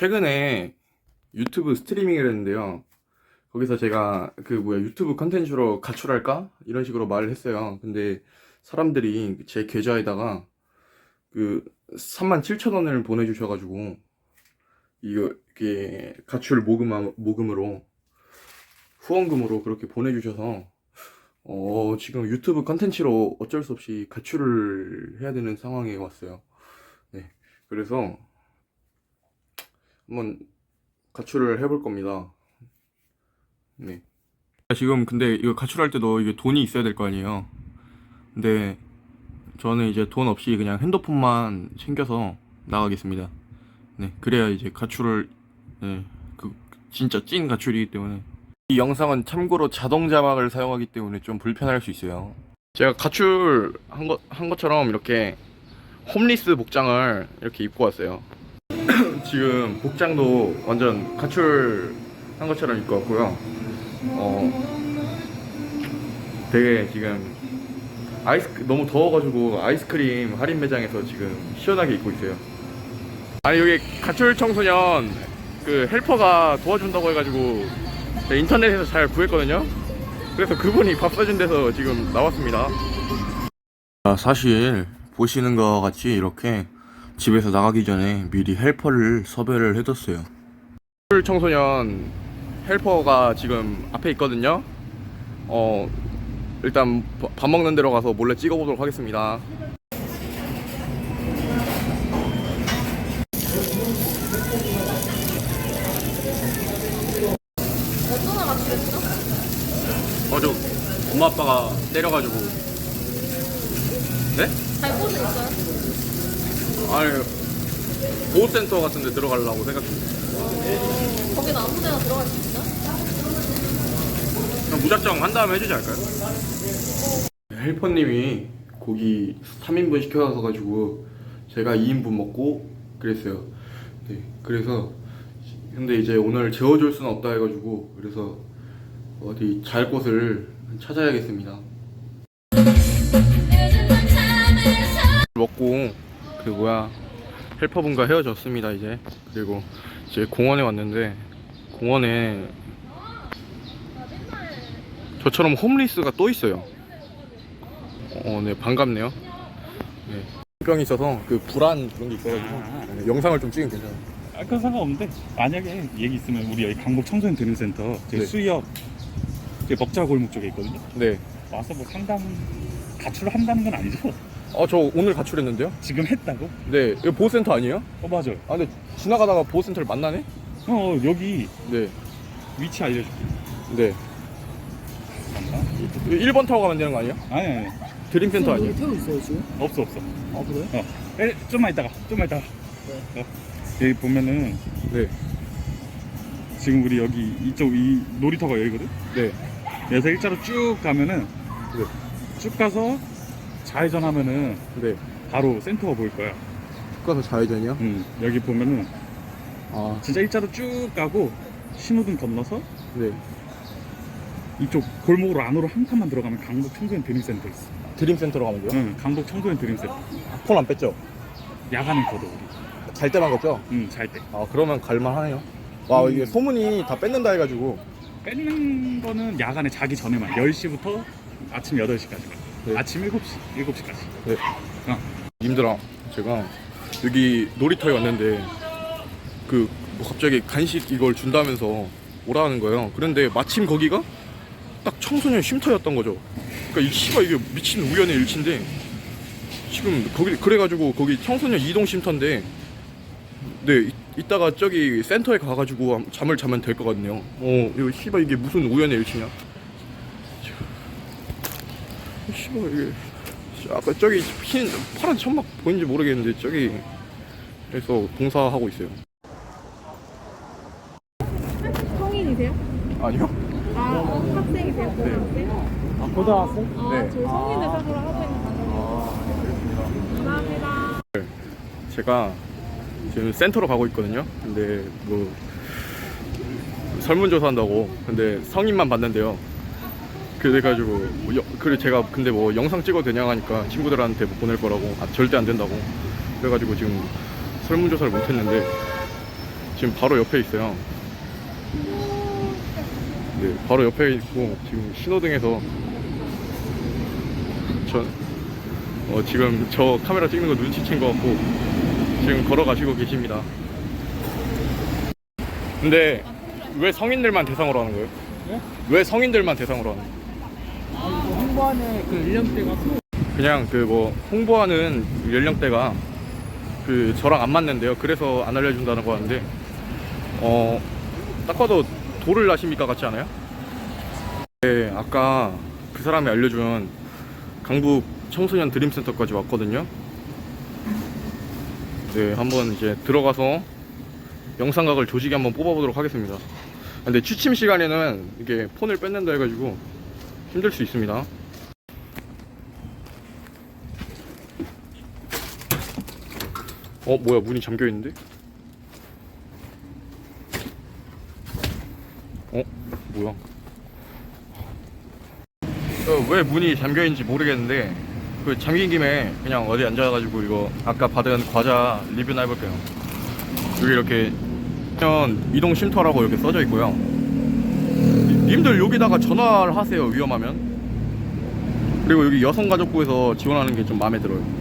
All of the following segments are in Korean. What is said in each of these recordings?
최근에 유튜브 스트리밍을 했는데요. 거기서 제가 유튜브 컨텐츠로 가출할까? 이런 식으로 말을 했어요. 근데 사람들이 제 계좌에다가 37,000원을 보내주셔가지고 이게 가출 모금으로 후원금으로 그렇게 보내주셔서 지금 유튜브 컨텐츠로 어쩔 수 없이 가출을 해야 되는 상황에 왔어요. 네. 그래서 한번 가출을 해볼 겁니다. 네. 지금 근데 이거 가출할 때도 이게 돈이 있어야 될 거 아니에요. 근데 저는 이제 돈 없이 그냥 핸드폰만 챙겨서 나가겠습니다. 네. 그래야 이제 가출을, 네. 진짜 찐 가출이기 때문에. 이 영상은 참고로 자동 자막을 사용하기 때문에 좀 불편할 수 있어요. 제가 한 것처럼 이렇게 홈리스 복장을 이렇게 입고 왔어요. 지금 복장도 완전 가출한 것처럼 입고 왔고요. 되게 지금 너무 더워가지고 아이스크림 할인 매장에서 지금 시원하게 입고 있어요. 아니, 여기 가출 청소년 헬퍼가 도와준다고 해가지고 인터넷에서 잘 구했거든요. 그래서 그분이 밥 사준 데서 지금 나왔습니다. 사실 보시는 것 같이 이렇게 집에서 나가기 전에 미리 헬퍼를 섭외를 해뒀어요. 가출 청소년 헬퍼가 지금 앞에 있거든요. 일단 밥 먹는 데로 가서 몰래 찍어보도록 하겠습니다. 어떤 애가 그랬어? 저 엄마 아빠가 때려가지고. 네? 잘 곳은 있어요? 아니, 보호센터 같은 데 들어가려고 생각 중이에요. 거긴 아무 데나 들어갈 수 있나? 그냥 무작정 한 다음에 해주지 않을까요? 헬퍼님이 고기 3인분 시켜서 가지고 제가 2인분 먹고 그랬어요. 네, 그래서 근데 이제 오늘 재워줄 수는 없다 해가지고 그래서 어디 잘 곳을 찾아야겠습니다. 먹고 헬퍼분과 헤어졌습니다. 그리고 이제 공원에 왔는데 공원에 저처럼 홈리스가 또 있어요. 네, 반갑네요. 네. 병이 있어서 불안 그런 게 있어가지고 네, 영상을 좀 찍으면 괜찮아요. 그건 상관없는데 만약에 얘기 있으면 우리 여기 강북 청소년 드림센터 네. 수의역 먹자 골목 쪽에 있거든요. 네. 와서 뭐 상담 가출을 한다는 건 아니죠? 저 오늘 가출했는데요? 지금 했다고? 네. 이거 보호센터 아니에요? 맞아요. 근데 지나가다가 보호센터를 만나네? 여기 네. 위치 알려줄게. 네. 잠깐. 1번 타고 가면 되는 거 아니에요? 아니 드림센터 아니에요? 태우 있어요 지금? 없어. 아 그래? 좀만 있다가. 여기 보면은 네. 지금 우리 여기 이 놀이터가 여기거든. 네. 그래서 일자로 쭉 가면은 네. 쭉 가서 좌회전하면은 네. 바로 센터가 보일 거야. 쭉 가서 좌회전이요? 여기 보면은 아, 진짜 일자로 쭉 가고 신호등 건너서 네. 이쪽 골목으로 안으로 한 칸만 들어가면 강북 청소년 드림센터 있어. 드림센터로 가면 돼요? 응, 강북 청소년 드림센터. 폰 안 뺐죠? 야간은 걷어 우리. 잘 때만 걷죠? 잘 때. 그러면 갈만하네요. 와, 이게 소문이 다 뺏는다 해가지고. 뺏는 거는 야간에 자기 전에만 10시부터 아침 8시까지. 네. 아침 7시까지. 네. 어. 님들아, 제가 여기 놀이터에 왔는데 갑자기 간식 이걸 준다면서 오라는 거예요. 그런데 마침 거기가 딱 청소년 쉼터였던 거죠. 그러니까 이게 미친 우연의 일치인데 지금 그래가지고 거기 청소년 이동 쉼터인데 네, 이따가 저기 센터에 가가지고 잠을 자면 될 거거든요. 이게 무슨 우연의 일치냐? 이게 아까 저기 파란 천막 보이는지 모르겠는데 저기 에서 봉사하고 있어요. 성인이세요? 아니요? 학생이세요? 고등학생? 고등학생? 네. 저희 성인들 사고를 하고 있는 방송이에요. 감사합니다. 제가 지금 센터로 가고 있거든요. 근데 설문조사한다고. 근데 성인만 봤는데요. 그래가지고 제가 근데 영상 찍어도 되냐고 하니까 친구들한테 못 보낼 거라고 절대 안 된다고. 그래가지고 지금 설문조사를 못 했는데 지금 바로 옆에 있어요. 네, 바로 옆에 있고 지금 신호등에서 지금 저 카메라 찍는 거 눈치챈 것 같고 지금 걸어가시고 계십니다. 근데 왜 성인들만 대상으로 하는 거예요? 네? 왜 성인들만 대상으로 하는 거예요? 홍보하는 그 연령대가 그냥 그 뭐 홍보하는 연령대가 그 저랑 안 맞는데요. 그래서 안 알려준다는 거 같은데 딱 봐도 돌을 나십니까 같지 않아요? 네, 아까 그 사람이 알려준 강북 청소년 드림센터까지 왔거든요. 네, 한번 이제 들어가서 영상각을 조직에 한번 뽑아보도록 하겠습니다. 근데 취침 시간에는 이게 폰을 뺏는다 해가지고 힘들 수 있습니다. 뭐야, 문이 잠겨있는데? 뭐야? 왜 문이 잠겨있는지 모르겠는데 그 잠긴 김에 그냥 어디 앉아가지고 이거 아까 받은 과자 리뷰나 해볼게요. 여기 이렇게 이동 쉼터라고 이렇게 써져 있고요. 님들 여기다가 전화를 하세요, 위험하면. 그리고 여기 여성가족부에서 지원하는 게 좀 마음에 들어요.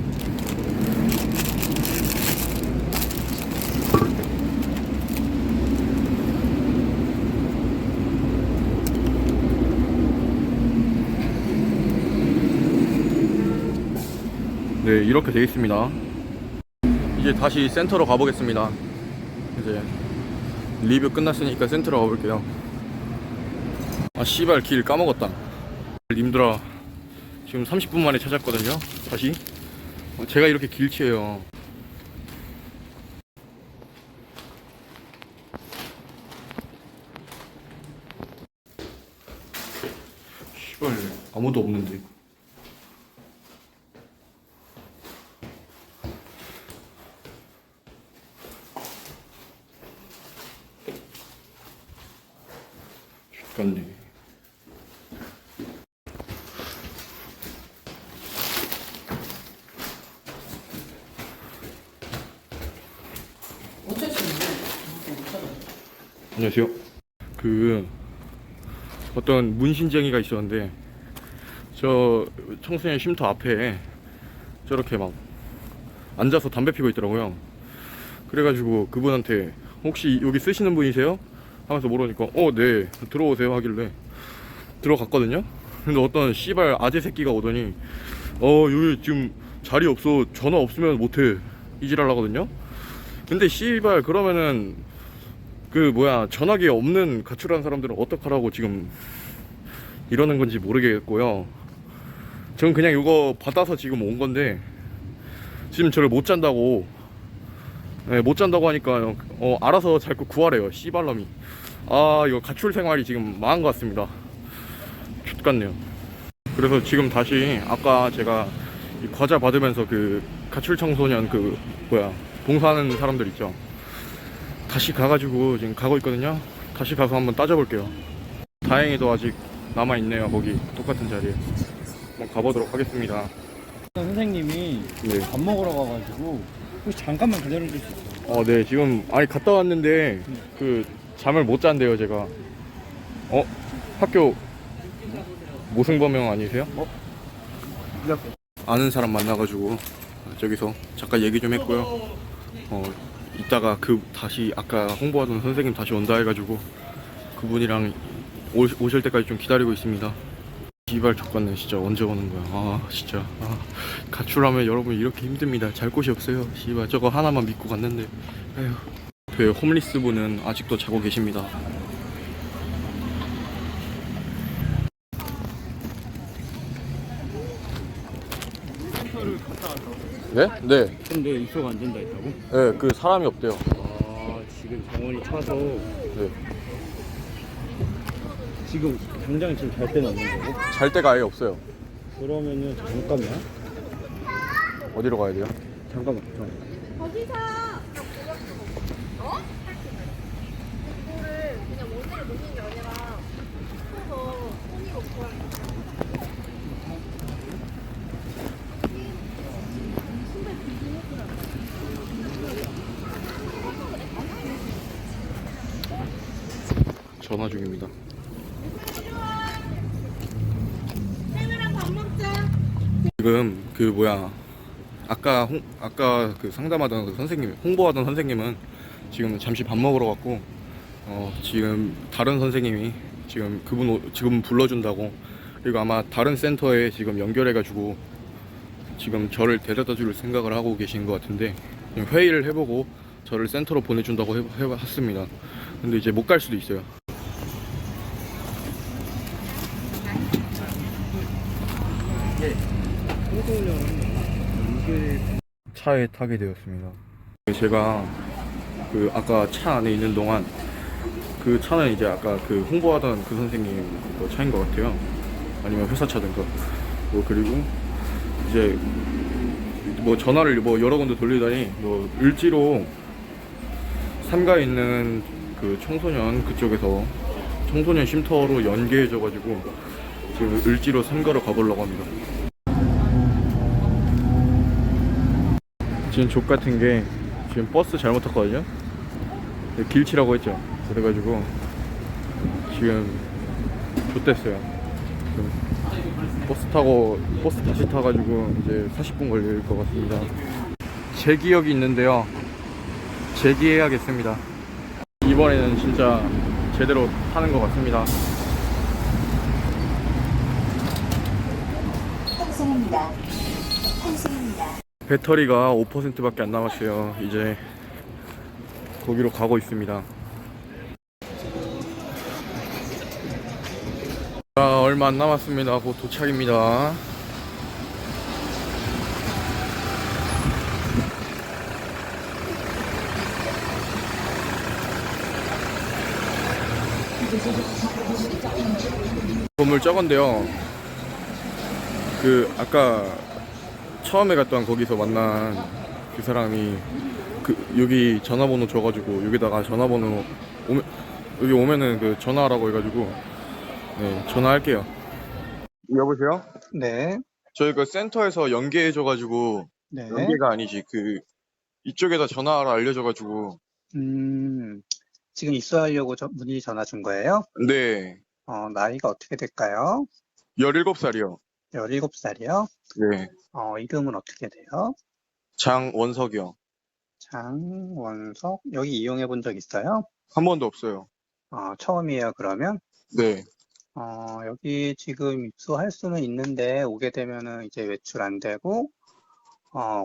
네, 이렇게 되어 있습니다. 이제 다시 센터로 가보겠습니다. 이제 리뷰 끝났으니까 센터로 가볼게요. 아 씨발, 길 까먹었다. 님들아, 지금 30분 만에 찾았거든요. 다시 제가 이렇게 길치예요. 씨발, 아무도 없는데. 죽겠네. 안녕하세요. 그 어떤 문신쟁이가 있었는데 저 청소년 쉼터 앞에 저렇게 막 앉아서 담배 피고 있더라고요. 그래가지고 그분한테 혹시 여기 쓰시는 분이세요? 하면서 물으니까 네, 들어오세요 하길래 들어갔거든요. 근데 어떤 씨발 아재 새끼가 오더니 여기 지금 자리 없어, 전화 없으면 못해, 이지랄하거든요. 근데 씨발, 그러면은 그 뭐야, 전화기 없는 가출한 사람들은 어떡하라고 지금 이러는 건지 모르겠고요. 전 그냥 이거 받아서 지금 온 건데 지금 저를 못 잔다고, 네, 못 잔다고 하니까 알아서 잘 거 구하래요, 씨발놈이. 이거 가출 생활이 지금 망한 것 같습니다. X같네요. 그래서 지금 다시 아까 제가 이 과자 받으면서 그 가출 청소년 그 뭐야, 봉사하는 사람들 있죠, 다시 가가지고 지금 가고 있거든요. 다시 가서 한번 따져볼게요. 다행히도 아직 남아있네요. 거기 똑같은 자리에 한번 가보도록 하겠습니다. 선생님이 네. 밥 먹으러 가가지고 혹시 잠깐만 기다려줄 수 있어요? 네, 지금 갔다 왔는데 그 잠을 못 잔대요, 제가. 학교 모승범용 아니세요? 아는 사람 만나가지고 저기서 잠깐 얘기 좀 했고요. 이따가 다시 아까 홍보하던 선생님 다시 온다 해가지고 그분이랑 오실 때까지 좀 기다리고 있습니다. 씨발 X같네 진짜. 언제 오는 거야. 진짜 가출하면 여러분 이렇게 힘듭니다. 잘 곳이 없어요. 씨발, 저거 하나만 믿고 갔는데. 에휴. 그 홈리스 분은 아직도 자고 계십니다. 센터를 갔다 와서. 네? 네. 근데 이쪽 안 된다 했다고? 네, 그 사람이 없대요. 지금 정원이 차서 네. 지금 당장 지금 잘 때는 없는 거고? 잘 데가 아예 없어요. 그러면은 잠깐만. 어디로 가야 돼요? 잠깐만. 거기서 이거를 그냥 원대로 놓는 게 아니라 그래서 손이 없고 전화 중입니다. 쌤이랑 밥 먹자. 지금 그 뭐야 아까 그 상담하던 그 선생님 홍보하던 선생님은 지금 잠시 밥 먹으러 갔고 지금 다른 선생님이 지금 지금 불러준다고, 그리고 아마 다른 센터에 지금 연결해가지고 지금 저를 데려다 줄 생각을 하고 계신 것 같은데, 회의를 해보고 저를 센터로 보내준다고 했습니다. 근데 이제 못 갈 수도 있어요. 차에 타게 되었습니다. 제가 그 아까 차 안에 있는 동안 그 차는 이제 아까 그 홍보하던 그 선생님 뭐 차인 것 같아요. 아니면 회사 차든가. 뭐 그리고 이제 뭐 전화를 뭐 여러 군데 돌리다니 뭐 을지로 삼가에 있는 그 청소년 그쪽에서 청소년 쉼터로 연계해줘가지고 지금 을지로 삼가로 가보려고 합니다. 지금 족 같은 게 지금 버스 잘못 탔거든요. 길치라고 했죠. 그래가지고 지금 좆됐어요. 버스 다시 타가지고 이제 40분 걸릴 것 같습니다. 재기역이 있는데요. 재기해야겠습니다. 이번에는 진짜 제대로 타는 것 같습니다. 탕수입니다. 탕수입니다. 배터리가 5%밖에 안 남았어요. 이제 거기로 가고 있습니다. 자, 얼마 안 남았습니다. 곧 도착입니다. 건물 저건데요. 그 아까 처음에 갔던 거기서 만난 그 사람이 여기 전화번호 줘가지고 여기다가 전화번호 여기 오면은 그 전화하라고 해가지고 네, 전화할게요. 여보세요? 네, 저희 그 센터에서 연계해줘가지고 네. 연계가 아니지 그 이쪽에다 전화하라 알려줘가지고. 지금 입수하려고 문의 전화 준 거예요? 네, 나이가 어떻게 될까요? 17살이요. 17살이요? 네, 이름은 어떻게 돼요? 장원석이요. 장원석? 여기 이용해 본 적 있어요? 한 번도 없어요. 처음이에요, 그러면? 네, 여기 지금 입수할 수는 있는데, 오게 되면은 이제 외출 안 되고,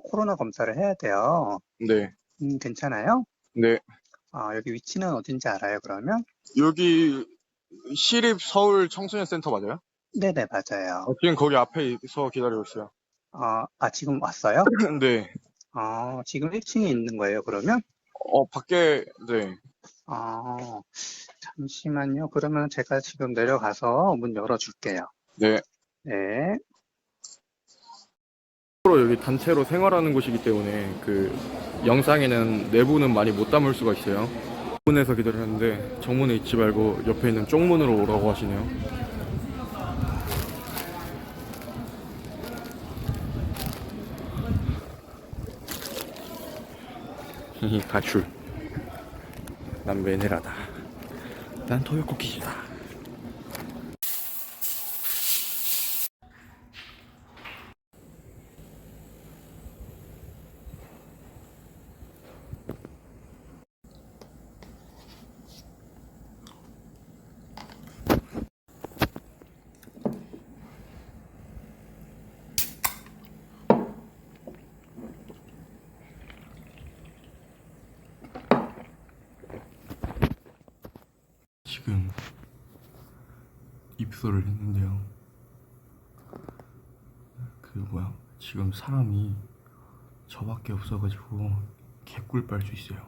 코로나 검사를 해야 돼요. 네, 괜찮아요? 네. 여기 위치는 어딘지 알아요, 그러면? 여기 시립 서울 청소년 센터 맞아요? 네네, 맞아요. 지금 거기 앞에서 기다리고 있어요. 지금 왔어요? 네. 지금 1층에 있는 거예요, 그러면? 밖에, 네. 잠시만요. 그러면 제가 지금 내려가서 문 열어줄게요. 네. 네. 여기 단체로 생활하는 곳이기 때문에 그 영상에는 내부는 많이 못 담을 수가 있어요. 문에서 기다렸는데 정문에 있지 말고 옆에 있는 쪽문으로 오라고 하시네요. 히히 가출. 난 메네라다. 난 토요코키즈다. 지금 입소를 했는데요. 지금 사람이 저밖에 없어가지고 개꿀 빨 수 있어요.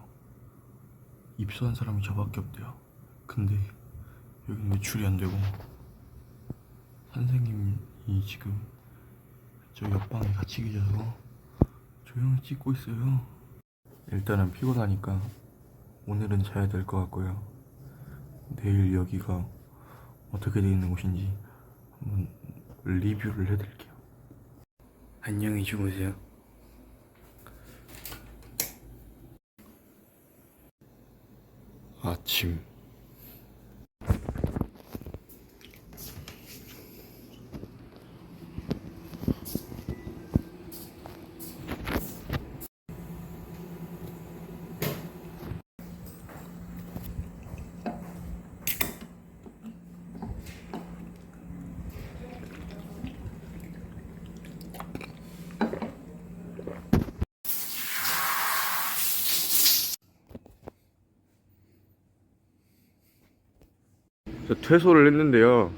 입소한 사람이 저밖에 없대요. 근데 여기는 외출이 안 되고 선생님이 지금 저 옆방에 같이 계셔서 조용히 찍고 있어요. 일단은 피곤하니까 오늘은 자야 될 것 같고요. 내일 여기가 어떻게 되어 있는 곳인지 한번 리뷰를 해드릴게요. 안녕히 주무세요. 아침 저 퇴소를 했는데요.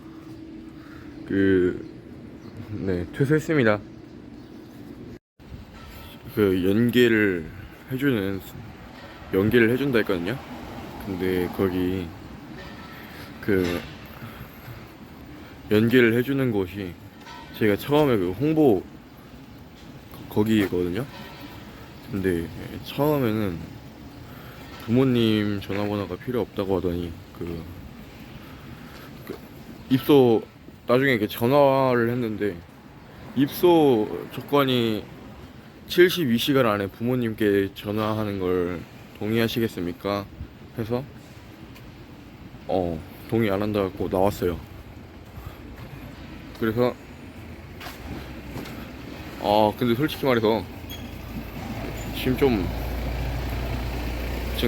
네, 퇴소했습니다. 연계를 해준다 했거든요. 근데 거기 연계를 해주는 곳이 제가 처음에 홍보 거기거든요. 근데 처음에는 부모님 전화번호가 필요 없다고 하더니 입소 나중에 이렇게 전화를 했는데 입소 조건이 72시간 안에 부모님께 전화하는 걸 동의하시겠습니까? 해서 동의 안 한다고 나왔어요. 그래서 근데 솔직히 말해서 지금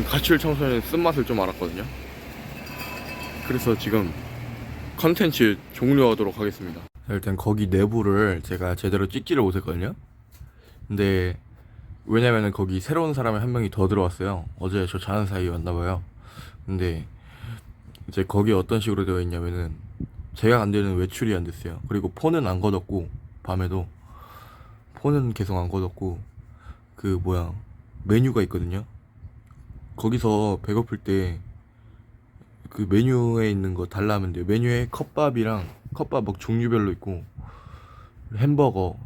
가출 청소년 쓴맛을 좀 알았거든요. 그래서 지금 컨텐츠 종료하도록 하겠습니다. 일단 거기 내부를 제가 제대로 찍지를 못했거든요. 근데 왜냐면은 거기 새로운 사람이 한 명이 더 들어왔어요. 어제 저 자는 사이에 왔나봐요. 근데 이제 거기 어떤 식으로 되어 있냐면은 제가 안 되는 외출이 안 됐어요. 그리고 폰은 안 걷었고, 밤에도 폰은 계속 안 걷었고, 메뉴가 있거든요. 거기서 배고플 때 그 메뉴에 있는 거 달라 하면 돼요. 메뉴에 컵밥 막 종류별로 있고, 햄버거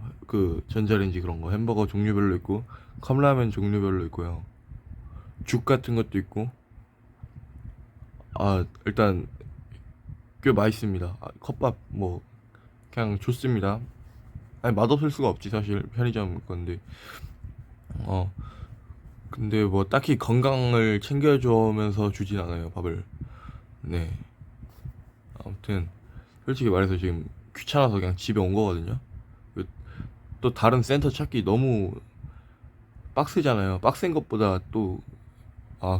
전자레인지 그런 거 햄버거 종류별로 있고, 컵라면 종류별로 있고요. 죽 같은 것도 있고. 일단 꽤 맛있습니다. 컵밥 그냥 좋습니다. 아니 맛없을 수가 없지 사실 편의점 건데. 근데 딱히 건강을 챙겨주면서 주진 않아요 밥을. 네. 아무튼 솔직히 말해서 지금 귀찮아서 그냥 집에 온 거거든요. 또 다른 센터 찾기 너무 빡세잖아요. 빡센 것보다 또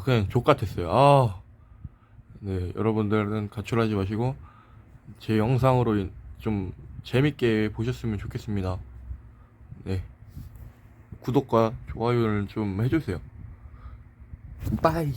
그냥 족같았어요. 네, 여러분들은 가출하지 마시고 제 영상으로 좀 재밌게 보셨으면 좋겠습니다. 네, 구독과 좋아요를 좀 해주세요. 빠이.